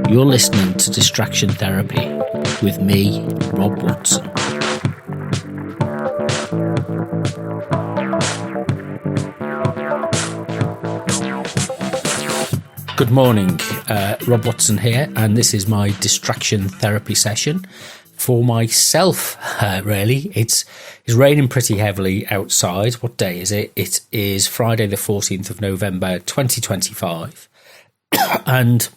You're listening to Distraction Therapy with me, Rob Watson. Good morning, Rob Watson here, and this is my distraction therapy session for myself, really. It's raining pretty heavily outside. What day is it? It is Friday the 14th of November 2025, and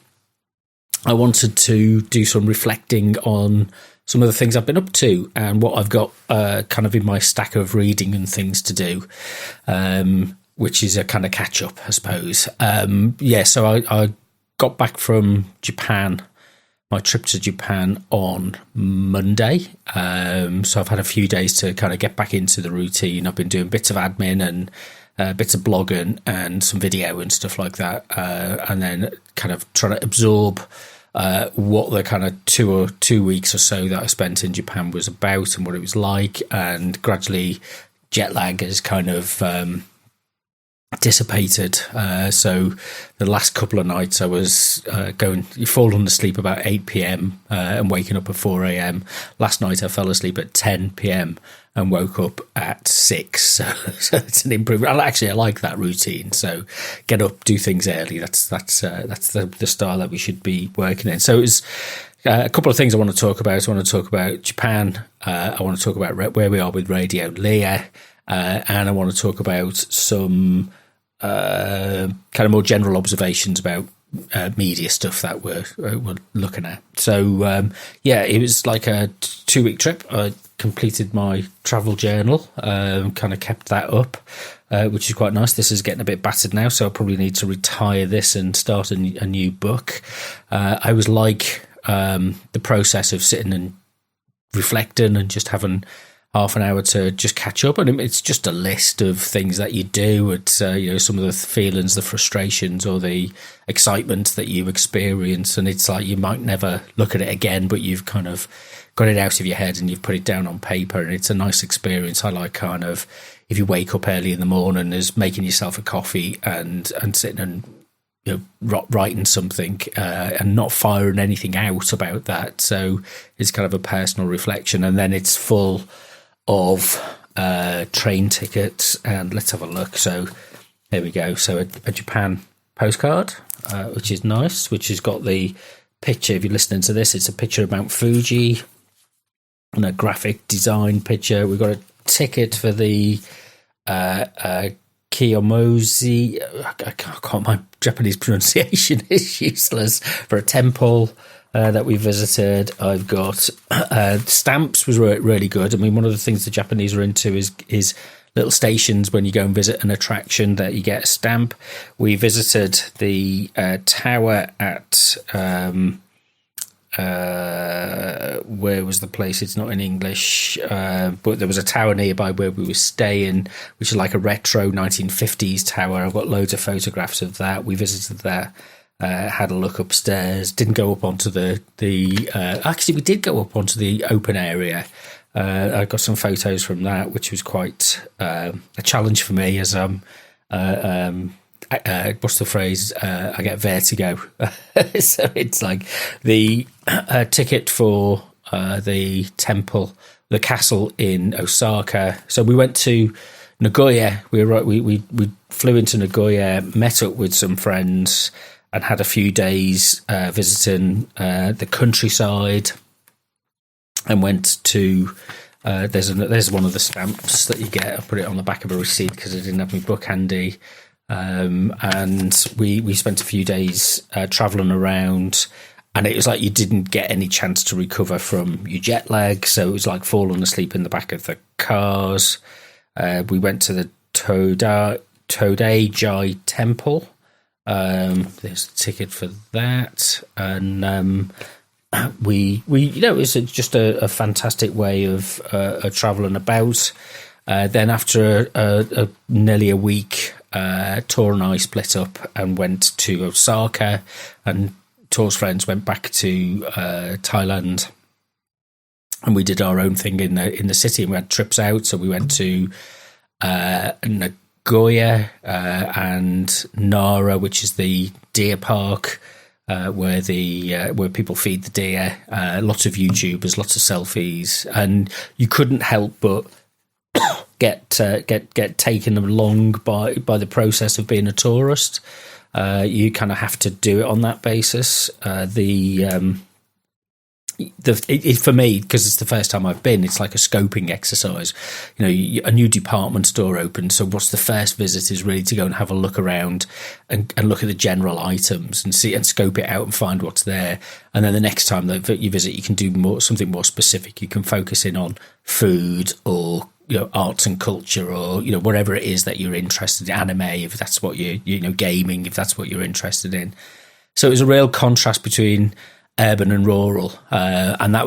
I wanted to do some reflecting on some of the things I've been up to and what I've got kind of in my stack of reading and things to do, which is a kind of catch up, I suppose. So I got back from Japan, my trip to Japan on Monday. So I've had a few days to kind of get back into the routine. I've been doing bits of admin and bits of blogging and some video and stuff like that, and then kind of trying to absorb what the kind of 2 weeks or so that I spent in Japan was about and what it was like. And gradually jet lag has kind of dissipated. So the last couple of nights I was falling asleep about 8 p.m. And waking up at 4 a.m. Last night I fell asleep at 10 p.m. and woke up at 6. So it's an improvement. I like that routine. So get up, do things early. That's the style that we should be working in. So it's a couple of things I want to talk about. I want to talk about Japan. I want to talk about where we are with Radio Leah. And I want to talk about some kind of more general observations about media stuff that we're looking at. So it was like a 2-week trip. I completed my travel journal, kind of kept that up, which is quite nice. This is getting a bit battered now, so I probably need to retire this and start a new book. I was like the process of sitting and reflecting and just having half an hour to just catch up, and it's just a list of things that you do. It's some of the feelings, the frustrations, or the excitement that you experience, and it's like you might never look at it again, but you've kind of got it out of your head and you've put it down on paper, and it's a nice experience. I like kind of, if you wake up early in the morning, is making yourself a coffee and sitting and writing something and not firing anything out about that. So it's kind of a personal reflection, and then it's full of train tickets. And let's have a look. So there we go. So a Japan postcard, which is nice, which has got the picture. If you're listening to this, it's a picture of Mount Fuji and a graphic design picture. We've got a ticket for the Kiyomozi. I can't, my Japanese pronunciation is useless, for a temple that we visited. I've got stamps, was really good. I mean, one of the things the Japanese are into is little stations. When you go and visit an attraction, that you get a stamp. We visited the tower at where was the place? It's not in English, but there was a tower nearby where we were staying, which is like a retro 1950s tower. I've got loads of photographs of that. We visited that. Had a look upstairs. Didn't go up onto actually we did go up onto the open area. I got some photos from that, which was quite a challenge for me, as what's the phrase? I get vertigo. So it's like the ticket for the temple, the castle in Osaka. So we went to Nagoya. We flew into Nagoya, met up with some friends, and had a few days visiting the countryside, and went to there's one of the stamps that you get. I put it on the back of a receipt because I didn't have my book handy, and we spent a few days traveling around, and it was like you didn't get any chance to recover from your jet lag, so it was like falling asleep in the back of the cars. We went to the Todai Temple. There's a ticket for that, and it's just a fantastic way of traveling about. Then after nearly a week, Tor and I split up and went to Osaka, and Tor's friends went back to Thailand, and we did our own thing in the city, and we had trips out. So we went to Nagoya and Nara, which is the deer park. where people feed the deer. Lots of YouTubers, lots of selfies, and you couldn't help but get taken along by the process of being a tourist. You kind of have to do it on that basis. For me, because it's the first time I've been, it's like a scoping exercise. You know, a new department store opens, so what's the first visit is really to go and have a look around and look at the general items and see and scope it out and find what's there. And then the next time that you visit, you can do something more specific. You can focus in on food or, you know, arts and culture, or, you know, whatever it is that you're interested in, anime, if that's what gaming, if that's what you're interested in. So it was a real contrast between urban and rural, and that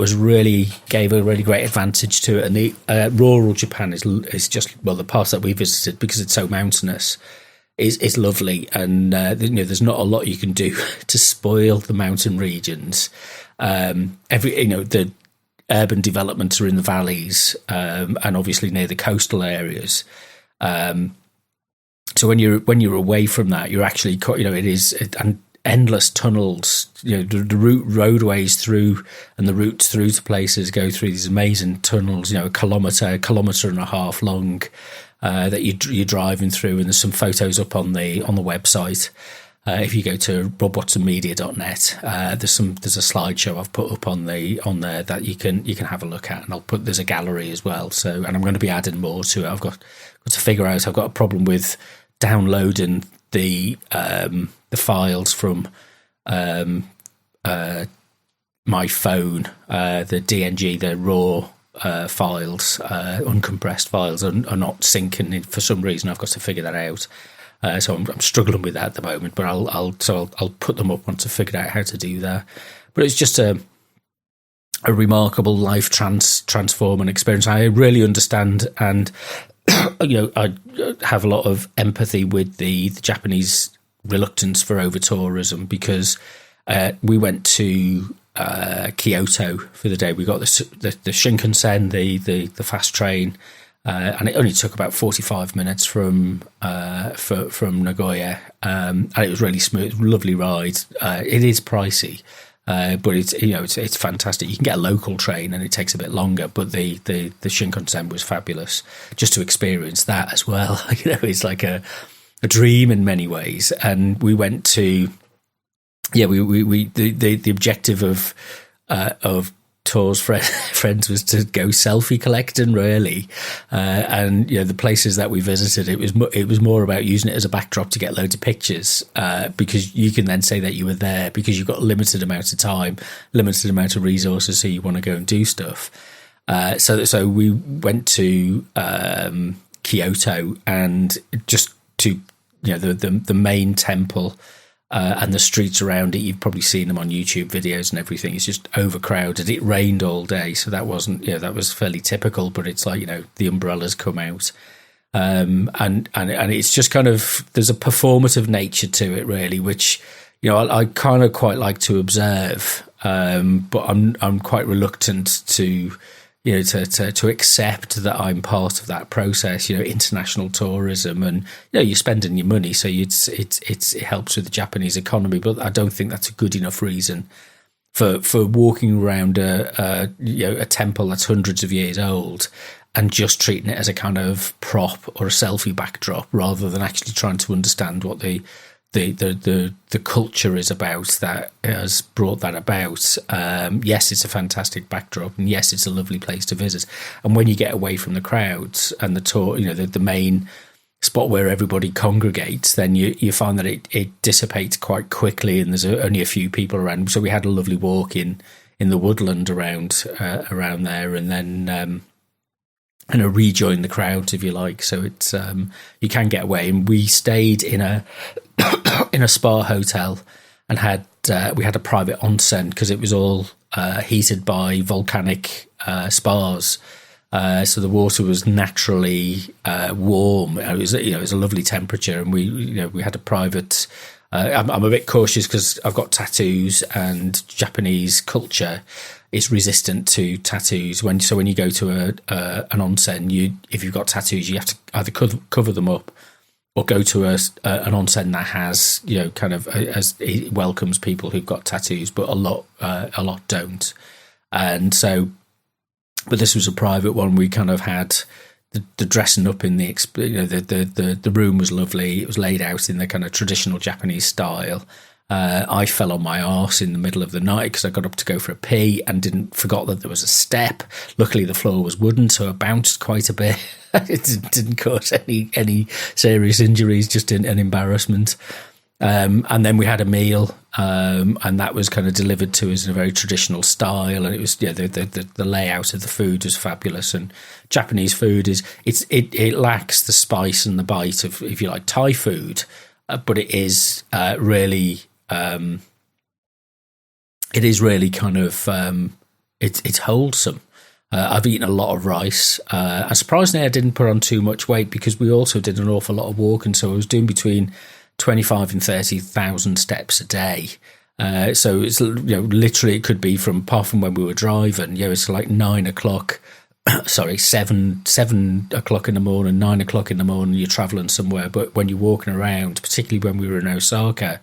gave a really great advantage to it. And the rural Japan is just, well, the parts that we visited, because it's so mountainous, is lovely, and there's not a lot you can do to spoil the mountain regions. The urban developments are in the valleys, and obviously near the coastal areas. So when you're away from that, you're actually, it is and endless tunnels. You know, the roadways through and the routes through to places go through these amazing tunnels. You know, a kilometre and a half long that you're driving through. And there's some photos up on the website. If you go to robwatsonmedia.net, there's a slideshow I've put up on there that you can have a look at, and there's a gallery as well. So, and I'm going to be adding more to it. I've got to figure out. I've got a problem with downloading the files from my phone, the DNG, the raw files, uncompressed files are not syncing for some reason. I've got to figure that out. So I'm struggling with that at the moment, but I'll put them up once I've figured out how to do that. But it's just a remarkable life transforming experience. I really understand, and I have a lot of empathy with the Japanese reluctance for over tourism, because we went to Kyoto for the day. We got the Shinkansen, the fast train. And it only took about 45 minutes from Nagoya, and it was really smooth, lovely ride. It is pricey, but it's fantastic. You can get a local train, and it takes a bit longer. But the Shinkansen was fabulous, just to experience that as well. It's like a dream in many ways. And we went to, the objective of tours friends was to go selfie collecting, really, and the places that we visited, it was more about using it as a backdrop to get loads of pictures, because you can then say that you were there, because you've got a limited amount of time, limited amount of resources, so you want to go and do stuff. So we went to Kyoto, and just to the main temple. And the streets around it, you've probably seen them on YouTube videos and everything. It's just overcrowded. It rained all day, so that wasn't, that was fairly typical. But it's like, the umbrellas come out, and it's just kind of, there's a performative nature to it, really, which I kind of quite like to observe, but I'm quite reluctant to accept that I'm part of that process. International tourism, and you're spending your money, so it helps with the Japanese economy. But I don't think that's a good enough reason for walking around a temple that's hundreds of years old and just treating it as a kind of prop or a selfie backdrop, rather than actually trying to understand what the culture is about that has brought that about. Yes, it's a fantastic backdrop, and yes, it's a lovely place to visit. And when you get away from the crowds and the tour, the main spot where everybody congregates, then you find that it dissipates quite quickly, and there's only a few people around. So we had a lovely walk in the woodland around there, and then rejoin the crowds, if you like. So it's you can get away. And we stayed in a spa hotel, and we had a private onsen, because it was all heated by volcanic spas. So the water was naturally warm. It was a lovely temperature, and we had a private. I'm a bit cautious because I've got tattoos, and Japanese culture is resistant to tattoos. When you go to an onsen, if you've got tattoos, you have to either cover them up, or go to an onsen that has, kind of, as it welcomes people who've got tattoos, but a lot don't. And so, but this was a private one. We kind of had the dressing up in the room was lovely. It was laid out in the kind of traditional Japanese style. I fell on my arse in the middle of the night because I got up to go for a pee and forgot that there was a step. Luckily, the floor was wooden, so I bounced quite a bit. It didn't cause any serious injuries, just an embarrassment. And then we had a meal, and that was kind of delivered to us in a very traditional style. And it was, the layout of the food was fabulous. And Japanese food it lacks the spice and the bite of, if you like, Thai food, but it is really kind of it's wholesome. I've eaten a lot of rice. And surprisingly, I didn't put on too much weight because we also did an awful lot of walking. So I was doing between 25 and 30,000 steps a day. So it's, literally it could be apart from when we were driving, it's like 9 o'clock. Sorry, 7 o'clock in the morning, 9 o'clock in the morning, you're traveling somewhere. But when you're walking around, particularly when we were in Osaka,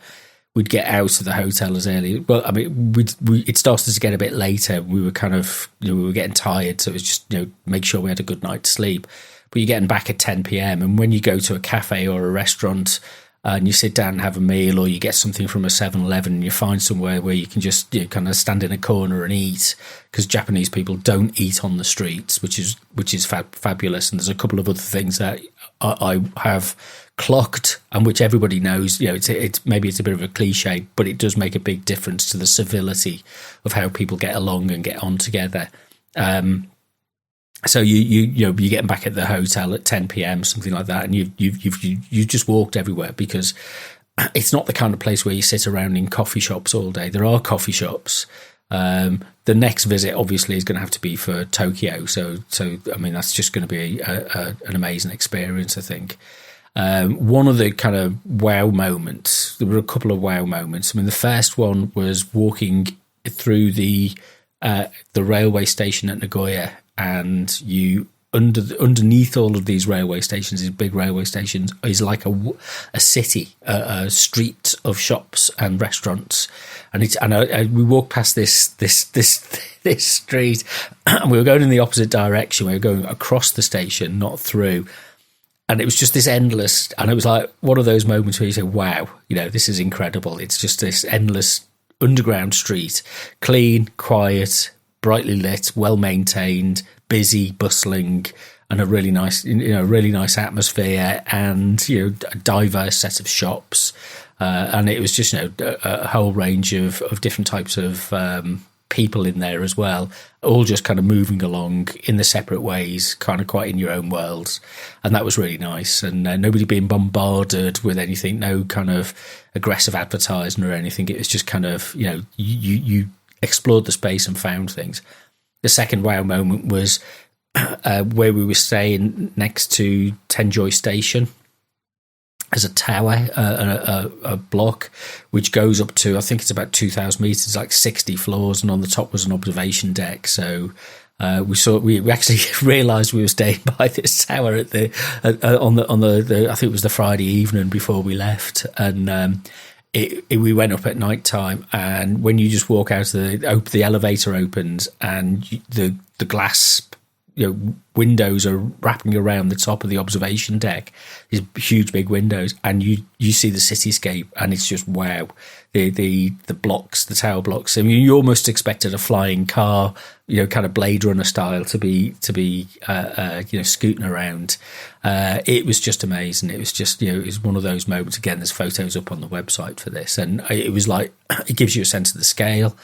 we'd get out of the hotel as early. Well, I mean, it started to get a bit later. We were kind of, we were getting tired. So it was just, make sure we had a good night's sleep. But you're getting back at 10 p.m. And when you go to a cafe or a restaurant and you sit down and have a meal, or you get something from a 7-Eleven and you find somewhere where you can just kind of stand in a corner and eat, because Japanese people don't eat on the streets, which is fabulous. And there's a couple of other things that I have clocked, and which everybody knows. It's maybe it's a bit of a cliche, but it does make a big difference to the civility of how people get along and get on together. So you're getting back at the hotel at 10 p.m, something like that, and you've just walked everywhere, because it's not the kind of place where you sit around in coffee shops all day. There are coffee shops. The next visit obviously is going to have to be for Tokyo. So I mean, that's just going to be an amazing experience, I think. One of the kind of wow moments, there were a couple of wow moments. I mean, the first one was walking through the railway station at Nagoya, and you underneath all of these railway stations, these big railway stations, is like a city, a street of shops and restaurants. And we walked past this street, and we were going in the opposite direction. We were going across the station, not through. And it was just this endless, and it was like one of those moments where you say, wow, this is incredible. It's just this endless underground street, clean, quiet, brightly lit, well maintained, busy, bustling, and a really nice atmosphere, and a diverse set of shops, and it was just a whole range of different types of people in there as well, all just kind of moving along in the separate ways, kind of quite in your own worlds, and that was really nice. And nobody being bombarded with anything, no kind of aggressive advertising or anything. It was just kind of you explored the space and found things. The second wow moment was where we were staying next to Tenjoi Station. There's a tower, a block, which goes up to, I think it's about 2,000 meters, like 60 floors, and on the top was an observation deck. So we actually realised we were staying by this tower on the I think it was the Friday evening before we left, and we went up at night time, and when you just walk out of the elevator opens, and the glass windows are wrapping around the top of the observation deck, these huge big windows, and you see the cityscape, and it's just wow. The blocks, the tower blocks. I mean, you almost expected a flying car, kind of Blade Runner style, to be scooting around. It was just amazing. It was just it was one of those moments. Again, there's photos up on the website for this, and it was like, it gives you a sense of the scale,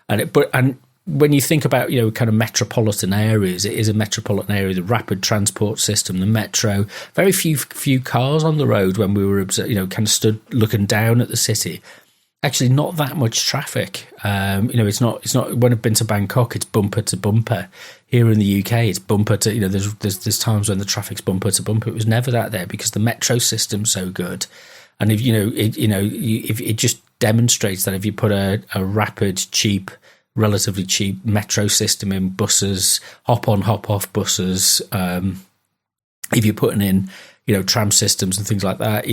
and when you think about kind of metropolitan areas, it is a metropolitan area. The rapid transport system, the metro, very few cars on the road when we were kind of stood looking down at the city. Actually, not that much traffic. It's not. When I've been to Bangkok, it's bumper to bumper. Here in the UK, it's bumper to. There's times when the traffic's bumper to bumper. It was never that there, because the metro system's so good. And if if it just demonstrates that if you put a rapid, cheap, relatively cheap metro system in buses, hop on, hop off buses, if you're putting in tram systems and things like that.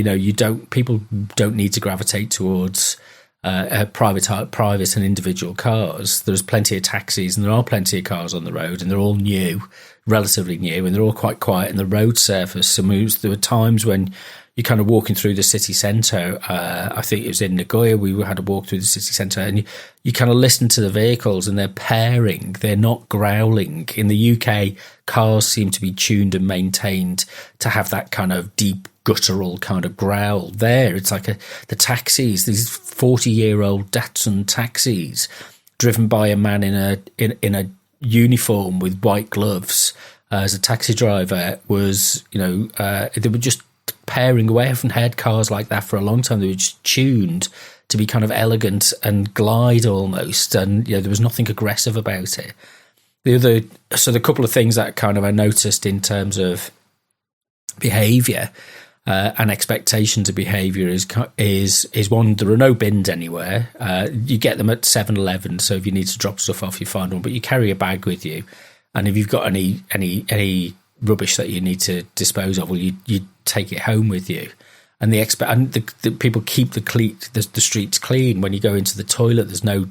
People don't need to gravitate towards private and individual cars. There's plenty of taxis, and there are plenty of cars on the road, and they're all new, relatively new, and they're all quite quiet in the road surface. And there were times when you're kind of walking through the city centre. I think it was in Nagoya, we had a walk through the city centre, and you kind of listen to the vehicles, and they're pairing, they're not growling. In the UK, cars seem to be tuned and maintained to have that kind of deep guttural kind of growl. There, it's like the taxis, these 40-year-old Datsun taxis, driven by a man in a uniform with white gloves as a taxi driver, was they were just pairing away. I haven't had cars like that for a long time. They were just tuned to be kind of elegant and glide almost, and there was nothing aggressive about it. The couple of things that kind of I noticed in terms of behaviour and expectations of behaviour is one, there are no bins anywhere. You get them at 7-Eleven, so if you need to drop stuff off, you find one, but you carry a bag with you, and if you've got any rubbish that you need to dispose of, well, you take it home with you. And the people keep the streets clean. When you go into the toilet, there's no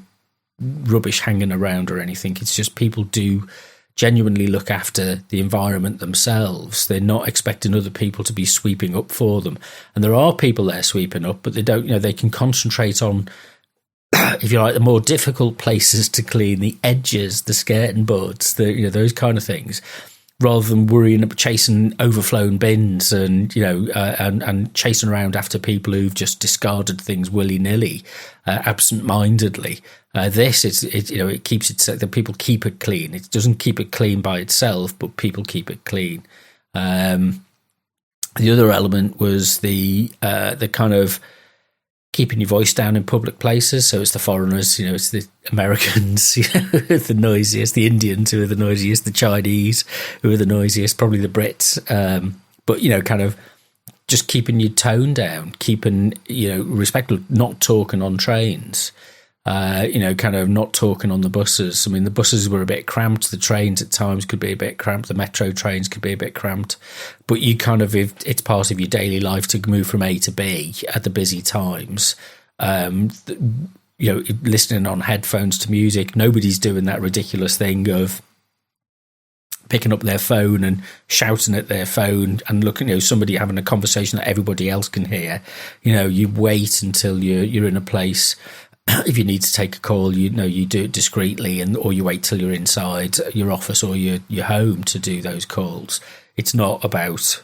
rubbish hanging around or anything. It's just people do genuinely look after the environment themselves. They're not expecting other people to be sweeping up for them. And there are people there sweeping up, but they don't, they can concentrate on, if you like, the more difficult places to clean, the edges, the skirting boards, those kind of things, rather than worrying about chasing overflown bins and and chasing around after people who've just discarded things willy-nilly, absent-mindedly. It keeps it, the people keep it clean. It doesn't keep it clean by itself, but people keep it clean. The other element was the kind of keeping your voice down in public places. So it's the foreigners, it's the Americans, the noisiest, the Indians who are the noisiest, the Chinese who are the noisiest, probably the Brits. But kind of just keeping your tone down, keeping, respectful, not talking on trains. Kind of not talking on the buses. I mean, the buses were a bit cramped. The trains at times could be a bit cramped. The metro trains could be a bit cramped. But you kind of, it's part of your daily life to move from A to B at the busy times. Listening on headphones to music. Nobody's doing that ridiculous thing of picking up their phone and shouting at their phone and looking, somebody having a conversation that everybody else can hear. You wait until you're in a place. If you need to take a call, you do it discreetly, or you wait till you're inside your office or your home to do those calls. It's not about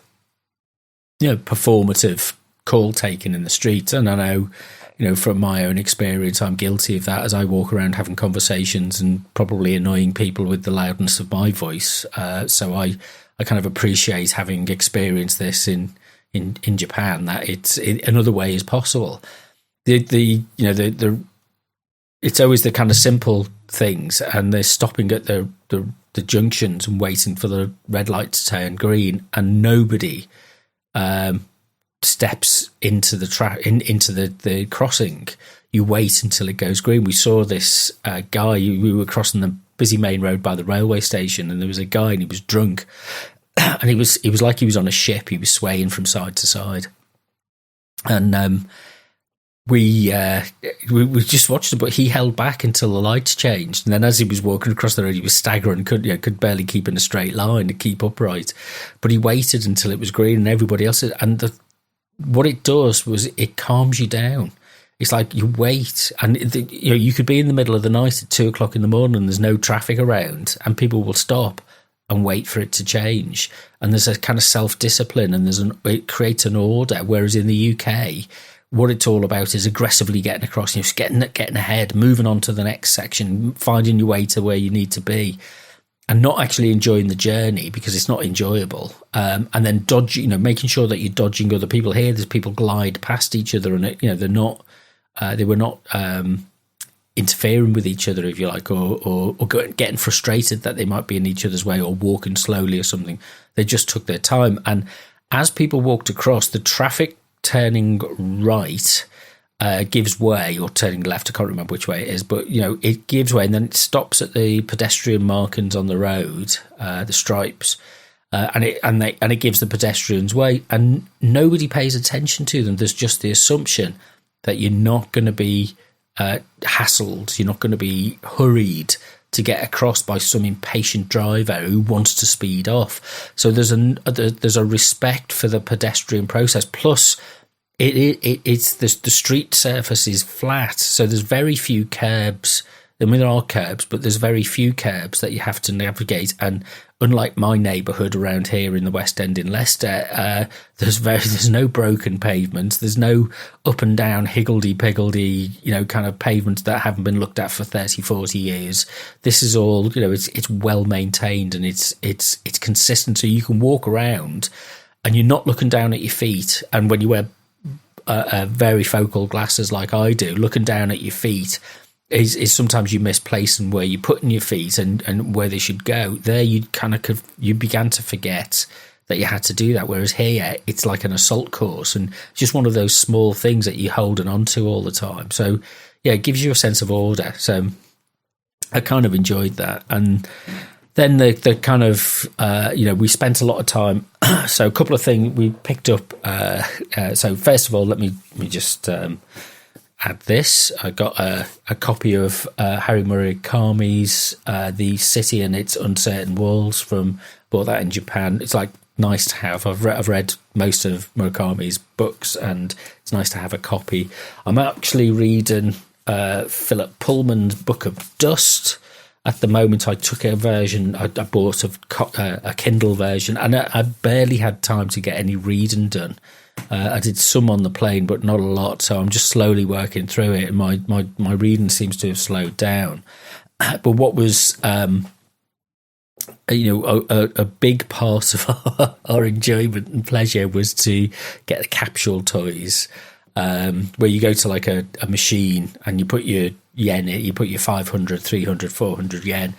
performative call taking in the street. And I know, from my own experience, I'm guilty of that as I walk around having conversations and probably annoying people with the loudness of my voice. So I kind of appreciate having experienced this in Japan, that another way is possible. It's always the kind of simple things, and they're stopping at the junctions and waiting for the red light to turn green, and nobody steps into the crossing. You wait until it goes green. We saw this guy. We were crossing the busy main road by the railway station, and there was a guy, and he was drunk, and he was like he was on a ship. He was swaying from side to side, and we just watched it, but he held back until the lights changed, and then as he was walking across the road, he was staggering, could barely keep in a straight line to keep upright. But he waited until it was green, and everybody else. And what it does was it calms you down. It's like you wait, and you could be in the middle of the night at 2:00 in the morning, and there's no traffic around, and people will stop and wait for it to change. And there's a kind of self-discipline, and it creates an order. Whereas in the UK, what it's all about is aggressively getting across, just getting ahead, moving on to the next section, finding your way to where you need to be, and not actually enjoying the journey because it's not enjoyable. And then making sure that you're dodging other people. Here, there's people glide past each other, and they were not interfering with each other, if you like, or getting frustrated that they might be in each other's way or walking slowly or something. They just took their time, and as people walked across, the traffic turning right gives way, or turning left, I can't remember which way it is, but it gives way, and then it stops at the pedestrian markings on the road, the stripes, and it gives the pedestrians way, and nobody pays attention to them. There's just the assumption that you're not going to be hassled, you're not going to be hurried to get across by some impatient driver who wants to speed off. So there's a respect for the pedestrian process. Plus, it's the street surface is flat, so there's very few curbs. I mean, there are curbs, but there's very few curbs that you have to navigate. And unlike my neighbourhood around here in the West End in Leicester, there's no broken pavements. There's no up and down higgledy-piggledy, kind of pavements that haven't been looked at for 30, 40 years. This is all, it's well maintained, and it's consistent. So you can walk around and you're not looking down at your feet. And when you wear very focal glasses like I do, looking down at your feet is sometimes you misplace them where you're putting your feet and where they should go. There you you began to forget that you had to do that, whereas here it's like an assault course, and just one of those small things that you're holding on to all the time. So yeah, it gives you a sense of order. So I kind of enjoyed that. And then the kind of we spent a lot of time. So a couple of things we picked up. So first of all, let me just add this. I got a copy of Harry Murakami's The City and Its Uncertain Walls bought that in Japan. It's like nice to have. I've read most of Murakami's books, and it's nice to have a copy. I'm actually reading Philip Pullman's Book of Dust. At the moment, I took a version. I bought a Kindle version, and I barely had time to get any reading done. I did some on the plane, but not a lot. So I'm just slowly working through it, and my reading seems to have slowed down. But what was, a big part of our enjoyment and pleasure was to get the capsule toys, where you go to like a machine and you put your yen in, you put your 500, 300, 400 yen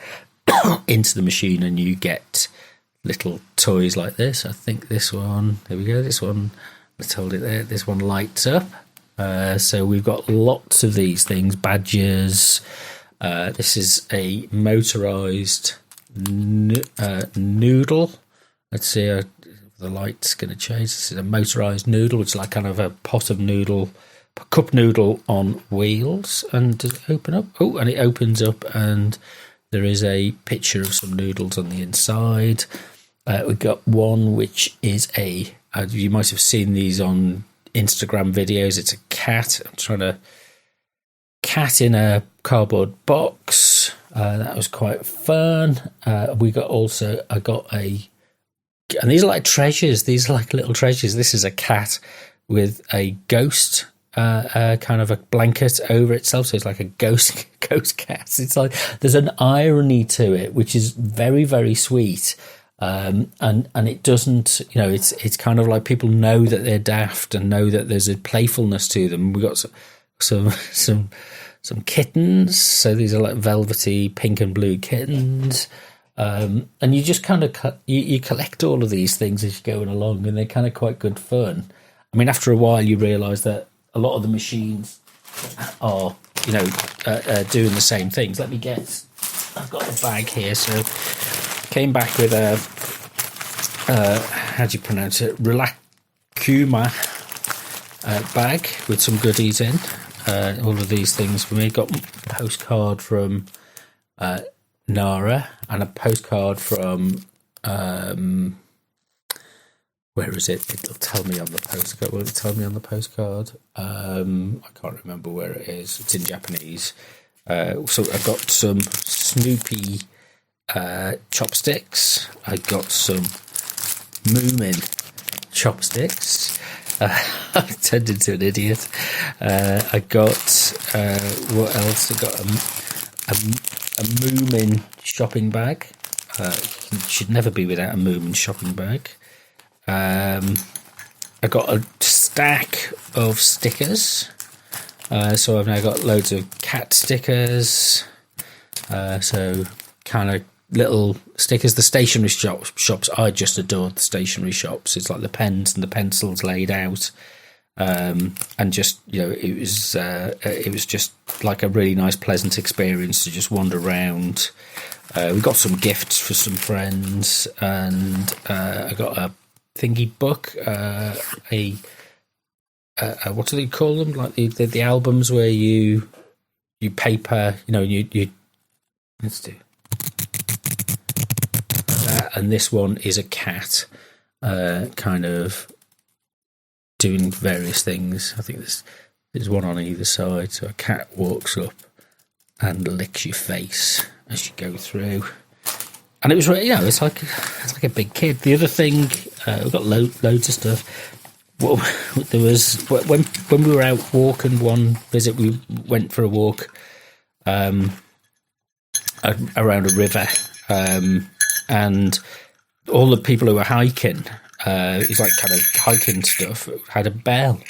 into the machine, and you get little toys like this. I think this one, there we go, this one, let's hold it there, this one lights up. So we've got lots of these things, badges. This is a motorised noodle. Let's see, the light's going to change. This is a motorised noodle, which is like kind of a pot of noodle, cup noodle on wheels. And does it open up? Oh, and it opens up, and there is a picture of some noodles on the inside. We've got one which is you might have seen these on Instagram videos. It's a cat. Cat in a cardboard box. That was quite fun. And these are like treasures. These are like little treasures. This is a cat with a ghost, kind of a blanket over itself. So it's like a ghost cat. It's like there's an irony to it, which is very, very sweet. And it doesn't, it's kind of like people know that they're daft and know that there's a playfulness to them. We got some kittens. So these are like velvety pink and blue kittens. And you just kind of you collect all of these things as you're going along, and they're kind of quite good fun. I mean, after a while, you realise that a lot of the machines are, doing the same things. Let me guess. I've got a bag here, so came back with a how do you pronounce it? Rilakkuma bag with some goodies in. All of these things for me. Got a postcard from Nara and a postcard from where is it? It'll tell me on the postcard. Will it tell me on the postcard? I can't remember where it is. It's in Japanese. So I've got some Snoopy chopsticks. I got some Moomin chopsticks. I've turned into an idiot. I got what else? I got a Moomin shopping bag. You should never be without a Moomin shopping bag. I got a stack of stickers. So I've now got loads of cat stickers. So kind of little stickers. The stationery shops, I just adore the stationery shops. It's like the pens and the pencils laid out. And just, it was just like a really nice, pleasant experience to just wander around. We got some gifts for some friends, and I got a thingy book, what do they call them? Like the albums where you paper, you let's do that. And this one is a cat, kind of doing various things. I think there's one on either side. So a cat walks up and licks your face as you go through. And it was, it's like a big kid. The other thing, we've got loads of stuff. Well, there was when we were out walking one visit, we went for a walk around a river, and all the people who were hiking, it's like kind of hiking stuff, had a bell,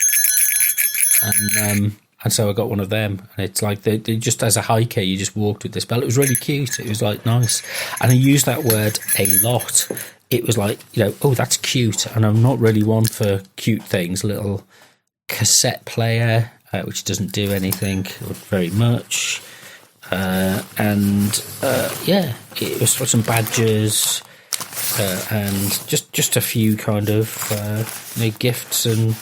and so I got one of them, and it's like they just, as a hiker, you just walked with this bell. It was really cute. It was like nice, and I used that word a lot. It was like, oh, that's cute, and I'm not really one for cute things. A little cassette player, which doesn't do anything very much, it was for some badges, and just a few kind of gifts and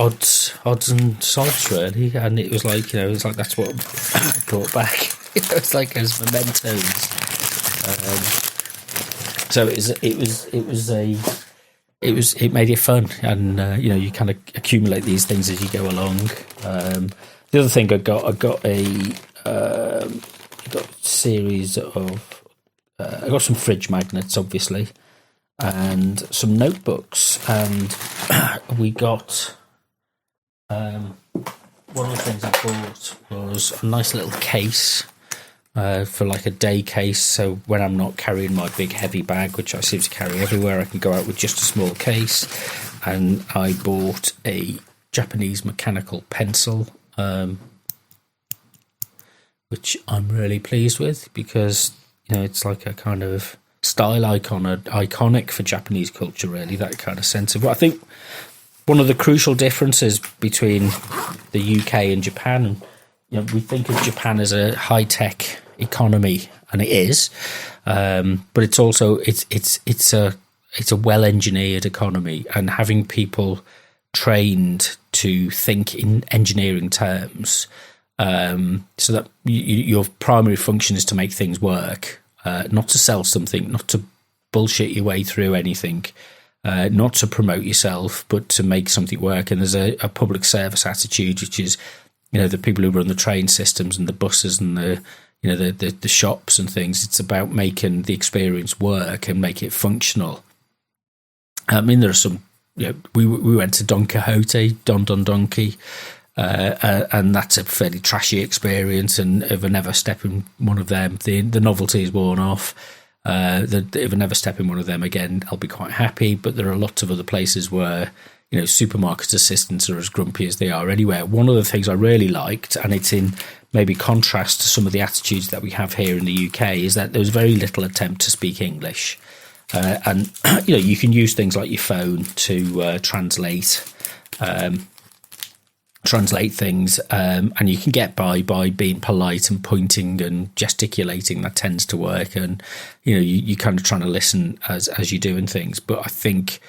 odds and sods, really. And it was like, that's what I brought back. It's like as mementos. So it made it fun, and you kind of accumulate these things as you go along. The other thing I got a series of I got some fridge magnets, obviously, and some notebooks, and we got one of the things I bought was a nice little case. For like a day case, so when I'm not carrying my big heavy bag, which I seem to carry everywhere, I can go out with just a small case. And I bought a Japanese mechanical pencil, which I'm really pleased with, because it's like a kind of style icon, iconic for Japanese culture, really, that kind of sense of. But I think one of the crucial differences between the UK and Japan, and we think of Japan as a high-tech economy, and it is, but it's also it's a well-engineered economy, and having people trained to think in engineering terms, so that your primary function is to make things work, not to sell something, not to bullshit your way through anything, not to promote yourself, but to make something work. And there's a public service attitude, which is the people who run the train systems and the buses and the shops and things. It's about making the experience work and make it functional. I mean, there are some. We went to Don Quixote, Don Donkey, and that's a fairly trashy experience. And if I never step in one of them, the novelty is worn off. If I never step in one of them again, I'll be quite happy. But there are lots of other places where supermarket assistants are as grumpy as they are anywhere. One of the things I really liked, and it's in maybe contrast to some of the attitudes that we have here in the UK, is that there's very little attempt to speak English. And you can use things like your phone to translate things, and you can get by being polite and pointing and gesticulating. That tends to work, and you kind of trying to listen as you're doing things. But I think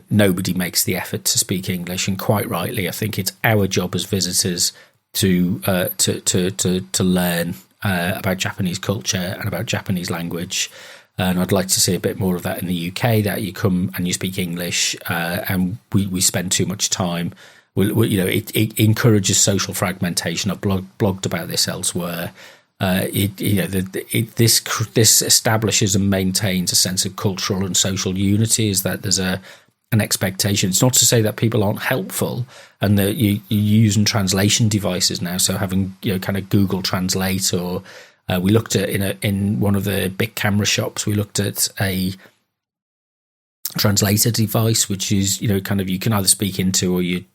nobody makes the effort to speak English, and quite rightly, I think it's our job as visitors to learn about Japanese culture and about Japanese language. And I'd like to see a bit more of that in the UK, that you come and you speak English, and we spend too much time. It encourages social fragmentation. I've blogged about this elsewhere. This establishes and maintains a sense of cultural and social unity, is that there's an expectation. It's not to say that people aren't helpful, and that you're using translation devices now. So having kind of Google Translate, or we looked at in one of the big camera shops, we looked at a translator device, which is, kind of, you can either speak into or you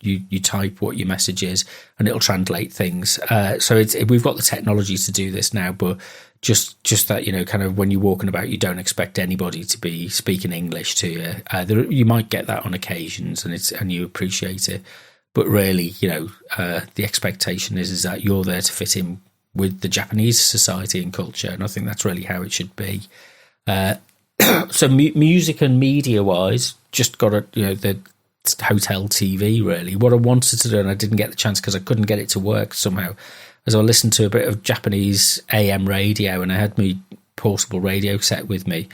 type what your message is and it'll translate things. So we've got the technology to do this now, but just that, kind of when you're walking about, you don't expect anybody to be speaking English to you. You might get that on occasions and you appreciate it, but really, the expectation is that you're there to fit in with the Japanese society and culture, and I think that's really how it should be. So music and media wise, just got the hotel TV really. What I wanted to do, and I didn't get the chance because I couldn't get it to work somehow, as I listened to a bit of Japanese AM radio, and I had my portable radio set with me,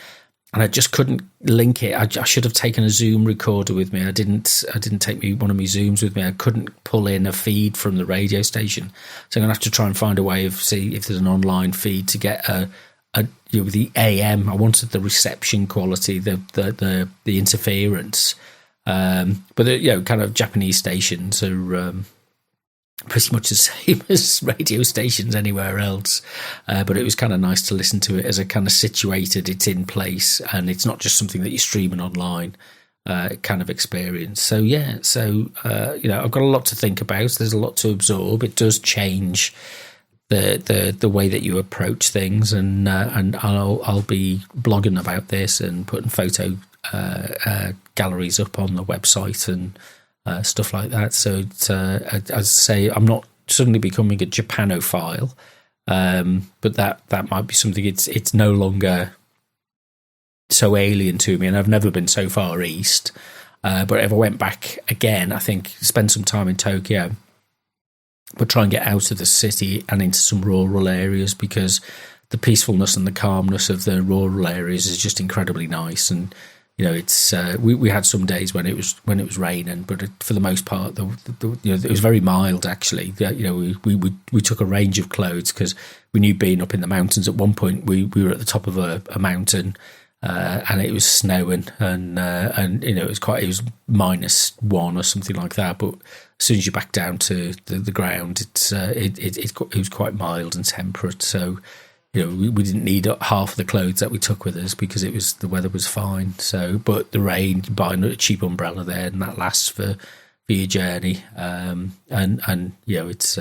and I just couldn't link it. I should have taken a Zoom recorder with me. I didn't take one of my Zooms with me. I couldn't pull in a feed from the radio station, so I'm gonna have to try and find a way of see if there's an online feed to get the AM. I wanted the reception quality, the interference, but kind of Japanese stations are pretty much the same as radio stations anywhere else. But it was kind of nice to listen to it as a kind of situated, it's in place, and it's not just something that you're streaming online kind of experience. So I've got a lot to think about. There's a lot to absorb. It does change the way that you approach things, and I'll be blogging about this and putting photo galleries up on the website and stuff like that. So as I say, I'm not suddenly becoming a Japanophile, but that might be something. It's no longer so alien to me, and I've never been so far east. But if I went back again, I think spend some time in Tokyo, but try and get out of the city and into some rural areas, because the peacefulness and the calmness of the rural areas is just incredibly nice. And it's we had some days when it was raining, but for the most part, it was very mild actually. We took a range of clothes because we knew being up in the mountains. At one point, we were at the top of a mountain. And it was snowing, and it was -1 or something like that. But as soon as you're back down to the ground, it was quite mild and temperate. So we didn't need half of the clothes that we took with us because the weather was fine. So, but the rain, you buy a cheap umbrella there, and that lasts for your journey. It's.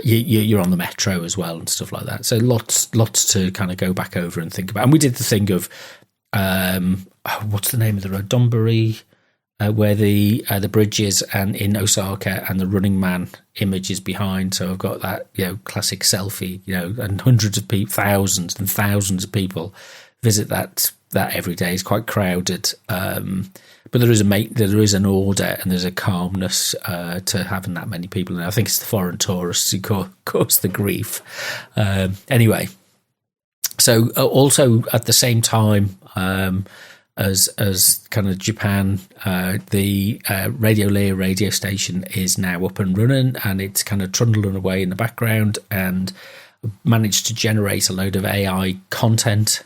You're on the metro as well and stuff like that. So lots to kind of go back over and think about. And we did the thing of what's the name of the road? Donburi, where the bridge is, and in Osaka, and the Running Man image is behind. So I've got that classic selfie, and hundreds of people, thousands and thousands of people visit that every day. It's quite crowded. But there is an order and there's a calmness to having that many people, and I think it's the foreign tourists who cause the grief. Anyway, so also at the same time as kind of Japan, the Radio Lear radio station is now up and running, and it's kind of trundling away in the background, and managed to generate a load of AI content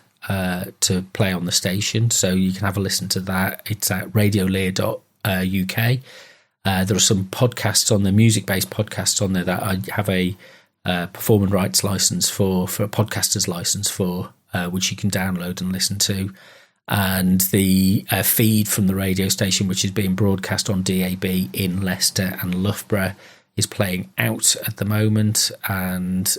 to play on the station, so you can have a listen to that. It's at radiolear.uk. There are some podcasts on there, music-based podcasts on there that I have a performance rights license for a podcaster's license for, which you can download and listen to. And the feed from the radio station, which is being broadcast on DAB in Leicester and Loughborough, is playing out at the moment, and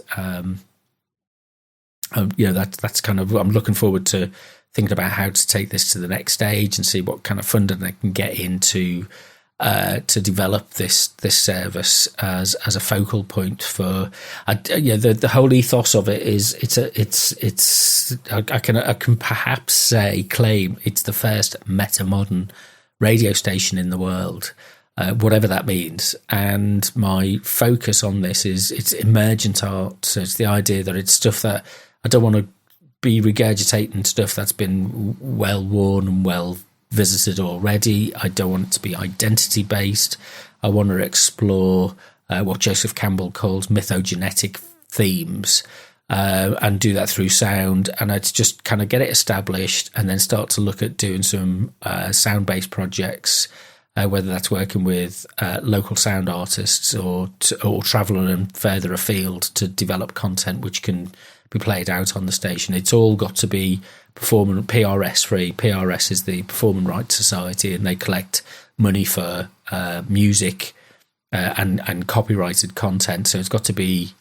that's kind of, I'm looking forward to thinking about how to take this to the next stage and see what kind of funding I can get into to develop this service as a focal point for. The whole ethos of it is I can perhaps claim it's the first meta-modern radio station in the world. Whatever that means. And my focus on this is it's emergent art. So it's the idea that it's stuff that I don't want to be regurgitating stuff that's been well worn and well visited already. I don't want it to be identity based. I want to explore what Joseph Campbell calls mythogenetic themes, and do that through sound. And I'd just kind of get it established and then start to look at doing some sound based projects. Whether that's working with local sound artists or travelling further afield to develop content which can be played out on the station. It's all got to be PRS free. PRS is the Performing Rights Society, and they collect money for music and copyrighted content. So it's got to be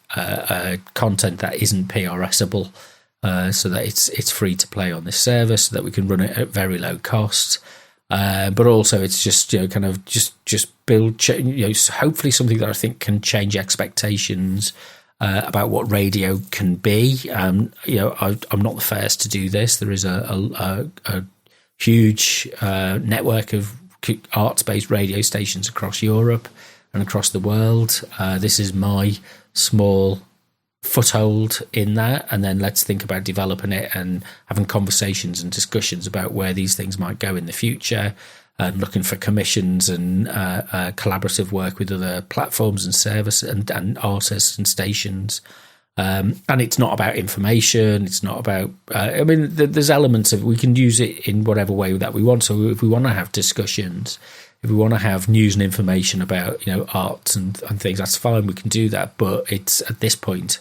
content that isn't PRSable, so that it's free to play on this service, so that we can run it at very low cost. But also, it's just kind of just build hopefully something that I think can change expectations about what radio can be. I'm not the first to do this. There is a huge network of arts-based radio stations across Europe and across the world. This is my small foothold in that, and then let's think about developing it and having conversations and discussions about where these things might go in the future, and looking for commissions and collaborative work with other platforms and service and artists and stations. And it's not about information. It's not about, there's elements of, we can use it in whatever way that we want. So if we want to have discussions, if we want to have news and information about, arts and things, that's fine. We can do that. But it's, at this point,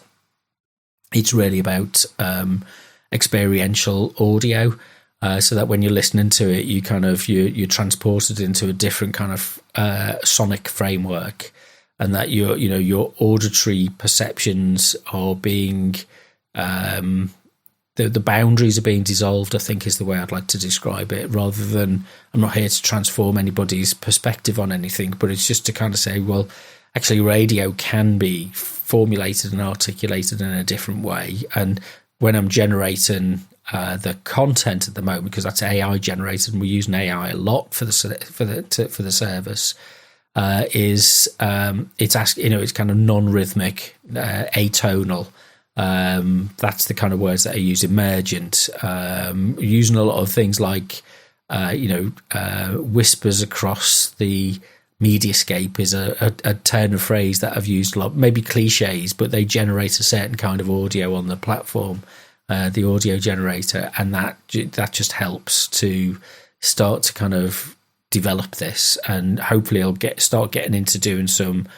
it's really about experiential audio, so that when you're listening to it, you kind of you're transported into a different kind of sonic framework, and that your auditory perceptions are being the boundaries are being dissolved, I think is the way I'd like to describe it, rather than, I'm not here to transform anybody's perspective on anything, but it's just to kind of say, well, actually radio can be formulated and articulated in a different way. And when I'm generating the content at the moment, because that's AI generated, and we're using AI a lot for the service, it's asking, it's kind of non-rhythmic, atonal. That's the kind of words that are used. Emergent, using a lot of things like whispers across the mediascape is a turn of phrase that I've used a lot. Maybe cliches, but they generate a certain kind of audio on the platform, the audio generator, and that just helps to start to kind of develop this. And hopefully I'll start getting into doing some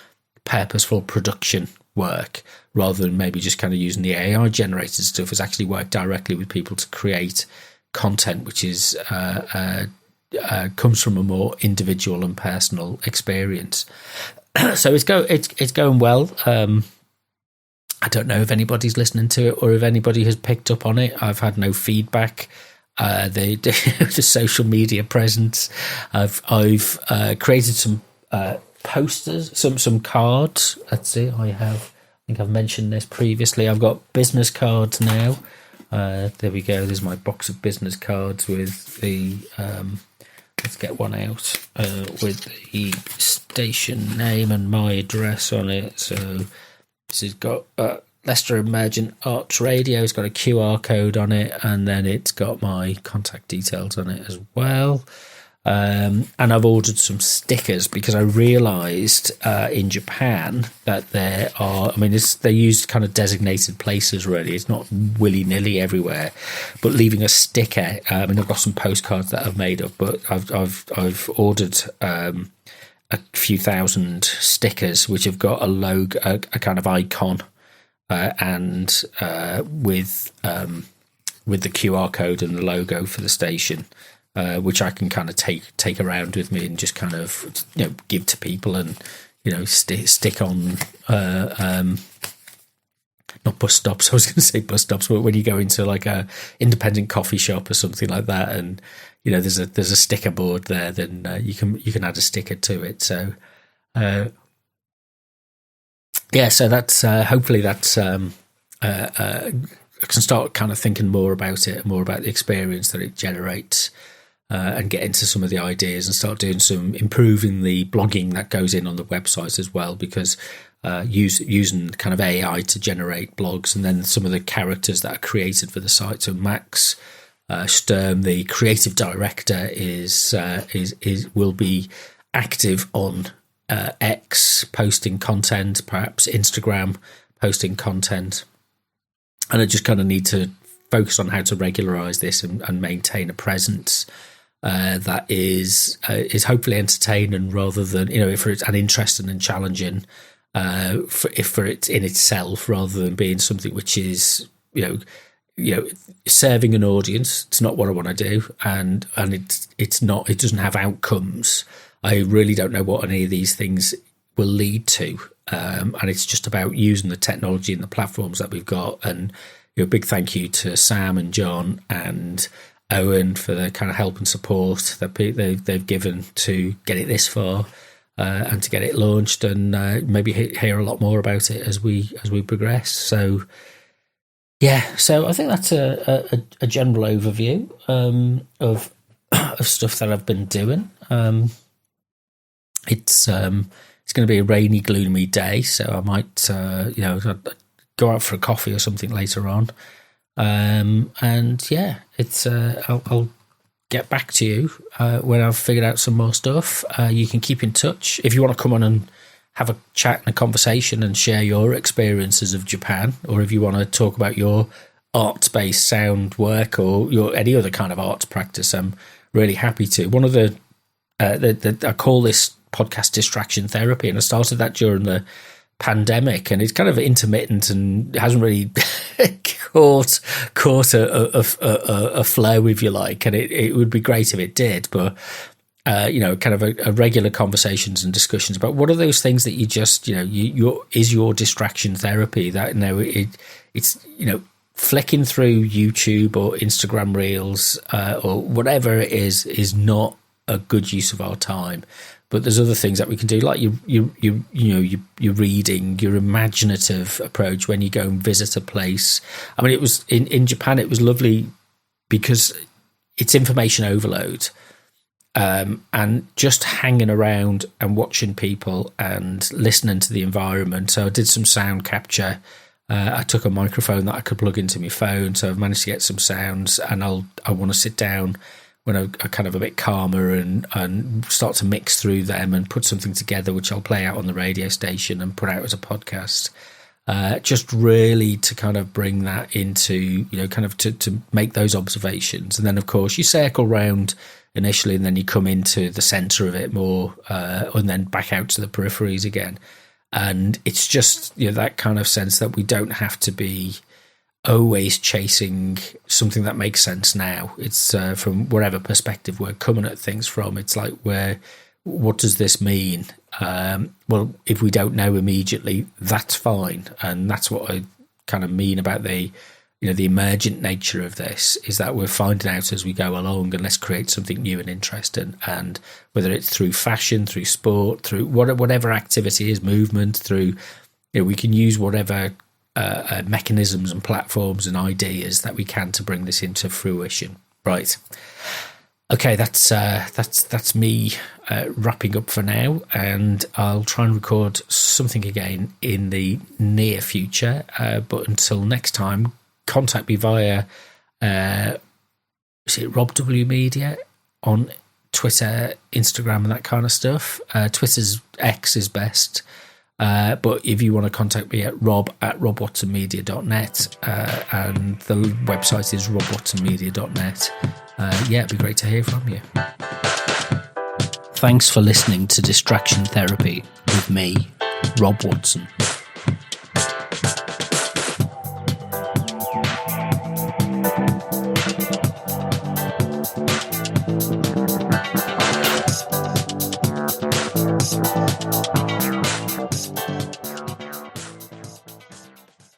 purposeful production work, rather than maybe just kind of using the AI generated stuff. It's actually work directly with people to create content which is comes from a more individual and personal experience. So it's going well. I don't know if anybody's listening to it or if anybody has picked up on it. I've had no feedback. The social media presence. I've created some posters, some cards. Let's see. I think I've mentioned this previously. I've got business cards now. There we go. There's my box of business cards with the. Let's get one out with the station name and my address on it. So this has got Leicester Emergent Arts Radio. It's got a QR code on it, and then it's got my contact details on it as well. And I've ordered some stickers because I realised in Japan that there are, they use kind of designated places really. It's not willy-nilly everywhere, but leaving a sticker. I've got some postcards that I've made up, but I've ordered a few thousand stickers which have got a logo, a kind of icon, and with the QR code and the logo for the station. Which I can kind of take around with me and just kind of give to people and stick on not bus stops. I was going to say bus stops, but when you go into like a independent coffee shop or something like that, and there's a sticker board there, then you can add a sticker to it. So so that's hopefully that's I can start kind of thinking more about it, more about the experience that it generates. And get into some of the ideas and start doing some improving the blogging that goes in on the website as well, because using kind of AI to generate blogs, and then some of the characters that are created for the site. So Max Sturm, the creative director, will be active on X, posting content, perhaps Instagram, posting content, and I just kind of need to focus on how to regularize this and maintain a presence that is hopefully entertaining, rather than if it's an interesting and challenging for it's in itself, rather than being something which is serving an audience. It's not what I want to do, and it's not. It doesn't have outcomes. I really don't know what any of these things will lead to, and it's just about using the technology and the platforms that we've got. And big thank you to Sam and John and Owen for the kind of help and support that they've given to get it this far. And to get it launched, and maybe hear a lot more about it as we progress. So, yeah. So I think that's a general overview of stuff that I've been doing. It's going to be a rainy, gloomy day, so I might go out for a coffee or something later on. And yeah, it's I'll get back to you when I've figured out some more stuff. You can keep in touch if you want to come on and have a chat and a conversation and share your experiences of Japan, or if you want to talk about your arts-based sound work or your any other kind of arts practice. I'm really happy to. One of the I call this podcast distraction therapy, and I started that during the pandemic, and it's kind of intermittent and hasn't really caught a flow, if you like, and it would be great if it did, but kind of a regular conversations and discussions about what are those things that you just is your distraction therapy. That it's flicking through YouTube or Instagram reels or whatever it is not a good use of our time. But there's other things that we can do, like your reading, your imaginative approach when you go and visit a place. I mean, it was in Japan. It was lovely because it's information overload, and just hanging around and watching people and listening to the environment. So I did some sound capture. I took a microphone that I could plug into my phone, so I've managed to get some sounds. And I want to sit down when I'm kind of a bit calmer and start to mix through them and put something together, which I'll play out on the radio station and put out as a podcast. Just really to kind of bring that into, kind of to make those observations. And then, of course, you circle round initially and then you come into the centre of it more and then back out to the peripheries again. And it's just, that kind of sense that we don't have to be always chasing something that makes sense now. It's from whatever perspective we're coming at things from. It's like, what does this mean? Well, if we don't know immediately, that's fine. And that's what I kind of mean about the emergent nature of this, is that we're finding out as we go along, and let's create something new and interesting. And whether it's through fashion, through sport, through whatever activity is, movement, through, we can use whatever mechanisms and platforms and ideas that we can to bring this into fruition. Right. Okay, that's me wrapping up for now, and I'll try and record something again in the near future. But until next time, contact me via is it Rob W Media on Twitter, Instagram, and that kind of stuff. Twitter's X is best. But if you want to contact me at rob@robwatsonmedia.net, and the website is robwatsonmedia.net, it'd be great to hear from you. Thanks for listening to Distraction Therapy with me, Rob Watson.